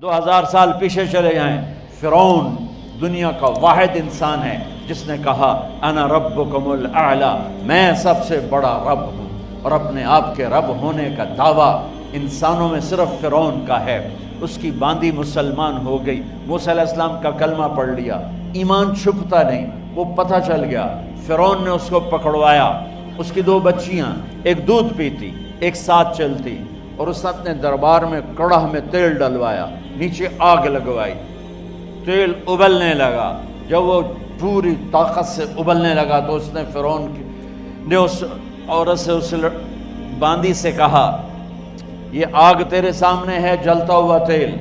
2000 سال پیچھے چلے جائیں، فرعون دنیا کا واحد انسان ہے جس نے کہا انا ربکم الاعلی، میں سب سے بڑا رب ہوں، اور اپنے آپ کے رب ہونے کا دعویٰ انسانوں میں صرف فرعون کا ہے۔ اس کی باندی مسلمان ہو گئی، موسیٰ علیہ السلام کا کلمہ پڑھ لیا، ایمان چھپتا نہیں، وہ پتہ چل گیا۔ فرعون نے اس کو پکڑوایا، اس کی 2 بچیاں، ایک دودھ پیتی ایک ساتھ چلتی، اور اس نے اپنے دربار میں کڑاہ میں تیل ڈلوایا، نیچے آگ لگوائی، تیل ابلنے لگا۔ جب وہ پوری طاقت سے ابلنے لگا تو اس نے فرعون نے اس عورت سے، اس باندی سے کہا یہ آگ تیرے سامنے ہے، جلتا ہوا تیل،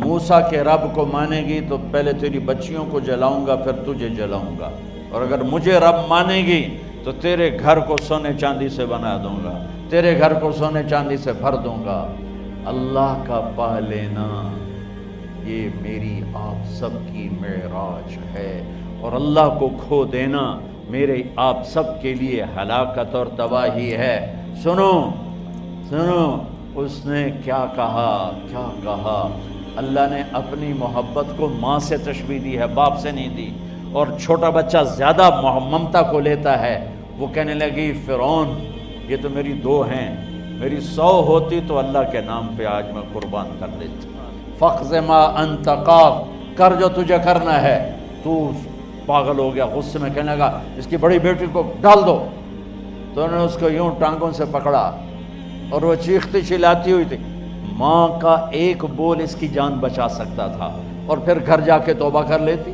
موسیٰ کے رب کو مانے گی تو پہلے تیری بچیوں کو جلاؤں گا پھر تجھے جلاؤں گا، اور اگر مجھے رب مانے گی تو تیرے گھر کو سونے چاندی سے بنا دوں گا، تیرے گھر کو سونے چاندی سے بھر دوں گا۔ اللہ کا پا لینا یہ میری آپ سب کی معراج ہے، اور اللہ کو کھو دینا میرے آپ سب کے لیے ہلاکت اور تباہی ہے۔ سنو سنو اس نے کیا کہا، کیا کہا۔ اللہ نے اپنی محبت کو ماں سے تشبیہ دی ہے، باپ سے نہیں دی، اور چھوٹا بچہ زیادہ ممتا کو لیتا ہے۔ وہ کہنے لگی فرعون یہ تو میری 2 ہیں، میری 100 ہوتی تو اللہ کے نام پہ آج میں قربان کر دیتی۔ فَقْضِ مَا أَنْتَ قَاضٍ، کر جو تجھے کرنا ہے۔ تو پاگل ہو گیا، غصے میں کہنے لگا اس کی بڑی بیٹی کو ڈال دو۔ تو انہوں نے اس کو یوں ٹانگوں سے پکڑا اور وہ چیختی چلاتی ہوئی تھی۔ ماں کا ایک بول اس کی جان بچا سکتا تھا، اور پھر گھر جا کے توبہ کر لیتی،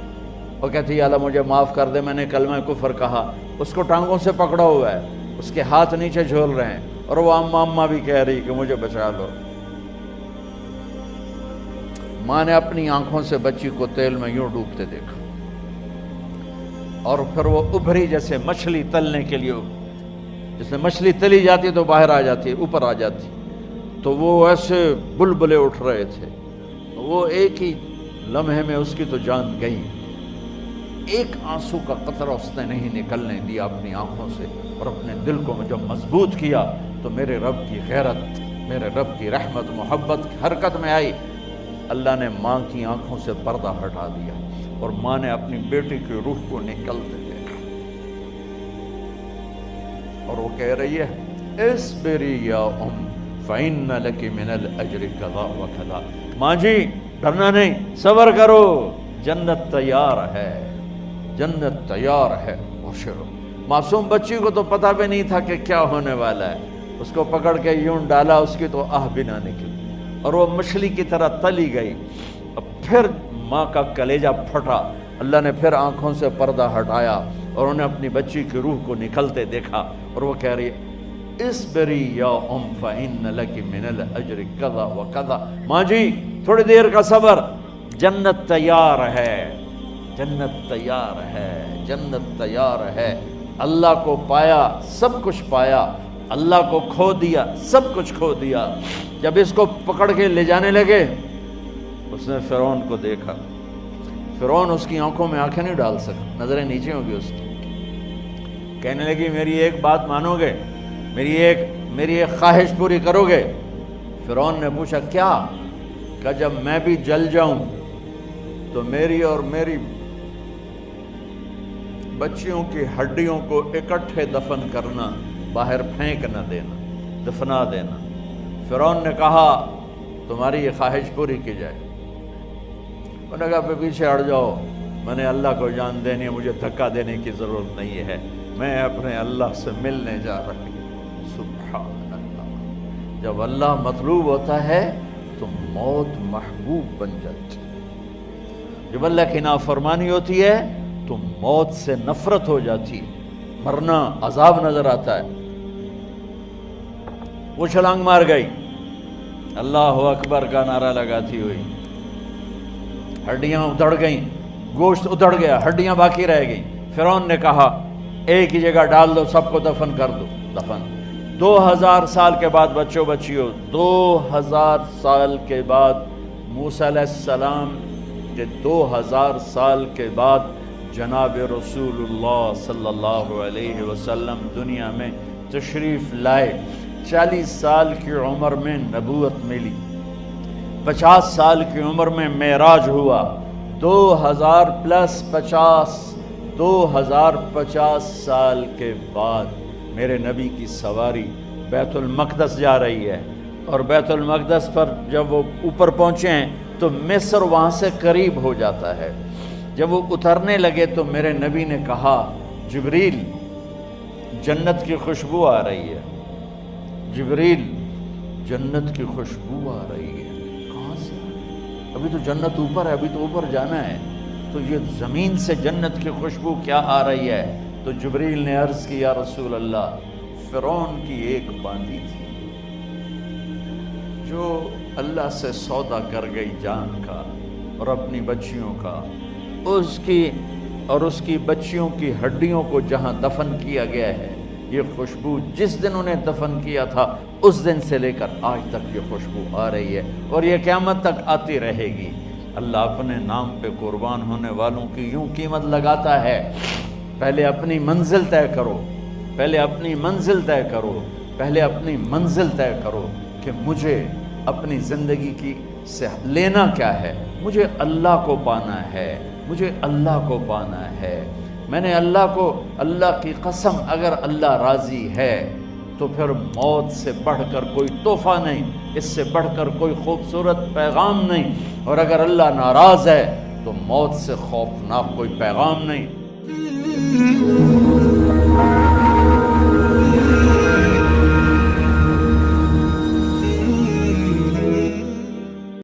وہ کہتی اللہ مجھے معاف کر دے، میں نے کلمہ کفر کہا۔ اس کو ٹانگوں سے پکڑا ہوا ہے، اس کے ہاتھ نیچے جھول رہے ہیں، اور وہ اماں بھی کہہ رہی کہ مجھے بچا لو۔ ماں نے اپنی آنکھوں سے بچی کو تیل میں یوں ڈوبتے دیکھا، اور پھر وہ ابھری جیسے مچھلی تلنے کے لیے، جیسے مچھلی تلی جاتی تو باہر آ جاتی، اوپر آ جاتی، تو وہ ایسے بلبلے اٹھ رہے تھے۔ وہ ایک ہی لمحے میں اس کی تو جان گئی، ایک آنسو کا قطرہ اس نے نہیں نکلنے دیا اپنی آنکھوں سے، اور اپنے دل کو جب مضبوط کیا تو میرے رب کی غیرت، میرے رب کی رحمت محبت حرکت میں آئی۔ اللہ نے ماں کی آنکھوں سے پردہ ہٹا دیا، اور ماں نے اپنی بیٹی کی روح کو نکلتے دیکھا، اور وہ کہہ رہی ہے اصبری یا ام فإن لک من الأجر کذا وکذا، ماں جی ڈرنا نہیں، صبر کرو، جنت تیار ہے، جنت تیار ہے، بشرو۔ معصوم بچی کو تو پتہ بھی نہیں تھا کہ کیا ہونے والا ہے، اس کو پکڑ کے یوں ڈالا، اس کی تو آہ بھی نہ نکلی، اور وہ مچھلی کی طرح تلی گئی۔ اب پھر ماں کا کلیجہ پھٹا، اللہ نے پھر آنکھوں سے پردہ ہٹایا، اور انہیں اپنی بچی کی روح کو نکلتے دیکھا، اور وہ کہہ رہی ہے اصبری یا ام فإن لک من الأجر کذا وکذا، ماں جی تھوڑی دیر کا صبر، جنت تیار ہے، جنت تیار ہے، جنت تیار ہے۔ اللہ کو پایا سب کچھ پایا، اللہ کو کھو دیا سب کچھ کھو دیا۔ جب اس کو پکڑ کے لے جانے لگے، اس نے فرعون کو دیکھا، فرعون اس کی آنکھوں میں آنکھیں نہیں ڈال سکا، نظریں نیچے ہوں گی اس کی۔ کہنے لگی میری ایک بات مانو گے، میری ایک خواہش پوری کرو گے؟ فرعون نے پوچھا کیا؟ کہ جب میں بھی جل جاؤں تو میری اور میری بچیوں کی ہڈیوں کو اکٹھے دفن کرنا، باہر پھینک نہ دینا، دفنا دینا۔ فرعون نے کہا تمہاری یہ خواہش پوری کی جائے۔ انہوں نے کہا پیچھے ہٹ جاؤ، میں نے اللہ کو جان دینی ہے، مجھے دھکا دینے کی ضرورت نہیں ہے، میں اپنے اللہ سے ملنے جا رہی ہوں۔ سبحان اللہ، جب اللہ مطلوب ہوتا ہے تو موت محبوب بن جاتی، جب اللہ کی نافرمانی ہوتی ہے تو موت سے نفرت ہو جاتی، مرنا عذاب نظر آتا ہے۔ وہ چھلانگ مار گئی، اللہ اکبر کا نعرہ لگاتی ہوئی، ہڈیاں ادھڑ گئیں، گوشت ادھڑ گیا، ہڈیاں باقی رہ گئیں۔ فرعون نے کہا ایک ہی جگہ ڈال دو، سب کو دفن کر دو، دفن۔ 2000 سال کے بعد بچوں بچیوں، 2000 سال کے بعد موسیٰ علیہ السلام کے 2000 سال کے بعد جناب رسول اللہ صلی اللہ علیہ وسلم دنیا میں تشریف لائے۔ 40 سال کی عمر میں نبوت ملی، 50 سال کی عمر میں معراج ہوا، 2000 پلس 50 2050 سال کے بعد میرے نبی کی سواری بیت المقدس جا رہی ہے، اور بیت المقدس پر جب وہ اوپر پہنچے ہیں تو مصر وہاں سے قریب ہو جاتا ہے۔ جب وہ اترنے لگے تو میرے نبی نے کہا جبریل جنت کی خوشبو آ رہی ہے، جبریل جنت کی خوشبو آ رہی ہے، کہاں سے؟ ابھی تو جنت اوپر ہے، ابھی تو اوپر جانا ہے، تو یہ زمین سے جنت کی خوشبو کیا آ رہی ہے؟ تو جبریل نے عرض کی یا رسول اللہ فرعون کی ایک باندی تھی جو اللہ سے سودا کر گئی جان کا اور اپنی بچیوں کا، اس کی بچیوں کی ہڈیوں کو جہاں دفن کیا گیا ہے، یہ خوشبو جس دن انہیں دفن کیا تھا اس دن سے لے کر آج تک یہ خوشبو آ رہی ہے اور یہ قیامت تک آتی رہے گی۔ اللہ اپنے نام پہ قربان ہونے والوں کی یوں قیمت لگاتا ہے، پہلے اپنی منزل طے کرو، پہلے اپنی منزل طے کرو، پہلے اپنی منزل طے کرو کہ مجھے اپنی زندگی کی سے لینا کیا ہے، مجھے اللہ کو پانا ہے، مجھے اللہ کو پانا ہے۔ میں نے اللہ کی قسم اگر اللہ راضی ہے تو پھر موت سے بڑھ کر کوئی تحفہ نہیں، اس سے بڑھ کر کوئی خوبصورت پیغام نہیں، اور اگر اللہ ناراض ہے تو موت سے خوفناک کوئی پیغام نہیں۔